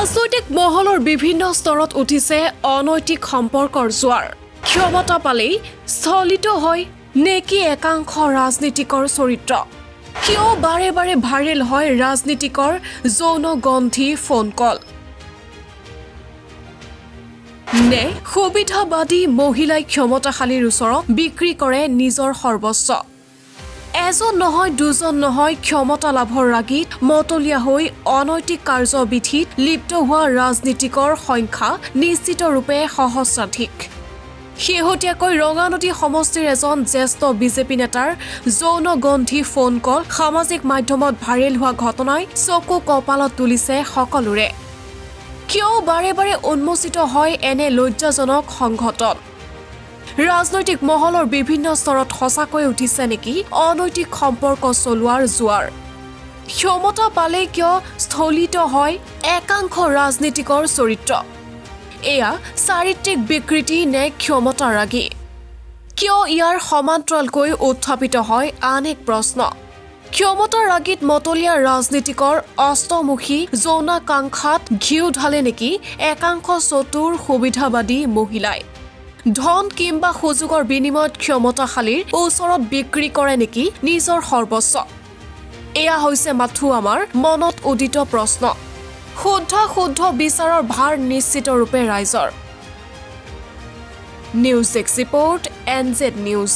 ৰাজনৈতিক মহলৰ বিভিন্ন স্তৰত উঠিছে অনৈতিক সম্পৰ্কৰ জোৱাৰ ক্ষমতা পালেই স্থলিত হয় নেকি একাংশ ৰাজনীতিকৰ চৰিত্ৰ কিয় বাৰে বাৰে ভাইৰেল হয় ৰাজনীতিকৰ যৌনগন্ধি ফোন কল নে সুবিধাবাদী মহিলাই ক্ষমতাশালীৰ ওচৰত বিক্ৰী কৰে নিজৰ সৰ্বস্ব এজন নহয় দুজন নহয় ক্ষমতা লাভৰ ৰাগীত মতলীয়া হৈ অনৈতিক কাৰ্যবিধিত লিপ্ত হোৱা ৰাজনীতিকৰ সংখ্যা নিশ্চিতৰূপে সহস্ৰাধিক শেহতীয়াকৈ ৰঙানদী সমষ্টিৰ এজন জ্যেষ্ঠ বিজেপি নেতাৰ যৌনগন্ধি ফোন কল সামাজিক মাধ্যমত ভাইৰেল হোৱা ঘটনাই চকু কপালত তুলিছে সকলোৰে কিয় বাৰে বাৰে উন্মোচিত হয় এনে লজ্জাজনক সংঘটন ৰাজনৈতিক মহলৰ বিভিন্ন স্তৰত সঁচাকৈ উঠিছে নেকি অনৈতিক সম্পৰ্ক চলোৱাৰ জোৱাৰ ক্ষমতা পালে কিয় স্থলিত হয় একাংশ ৰাজনীতিকৰ চৰিত্ৰ এয়া চাৰিত্ৰিক বিকৃতি নে ক্ষমতা ৰাগী কিয় ইয়াৰ সমান্তৰালকৈ উত্থাপিত হয় আন এক প্ৰশ্ন ক্ষমতা ৰাগীত মতলীয়া ৰাজনীতিকৰ অষ্টমুখী যৌনাকাংক্ষাত ঘিউ ঢালে নেকি একাংশ চতুৰ সুবিধাবাদী মহিলাই ধন কিংবা সুযোগৰ বিনিময়ত ক্ষমতাশালীৰ ওচৰত বিক্ৰী কৰে নেকি নিজৰ সৰ্বস্ব এয়া হৈছে মাথো আমাৰ মনত উদিত প্ৰশ্ন শুদ্ধ বিচাৰৰ ভাৰ নিশ্চিতৰূপে ৰাইজৰ news desk report NZ news